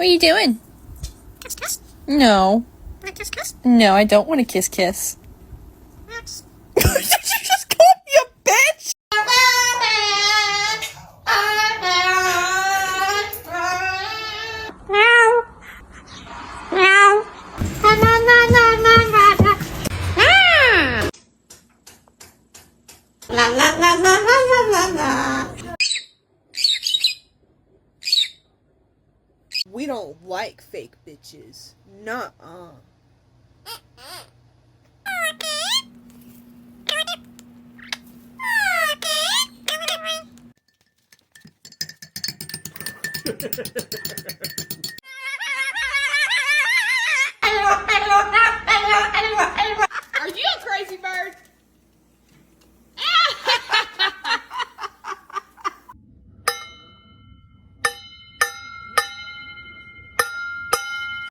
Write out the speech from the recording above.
What are you doing? Kiss, kiss. No. Want to kiss, kiss? No, I don't want to kiss kiss. Yes. Did you just call me a bitch? Meow. Meow. La la la la la la la. Ah. La la la la la la la la. We don't like fake bitches. Nuh-uh. Are you a crazy bird?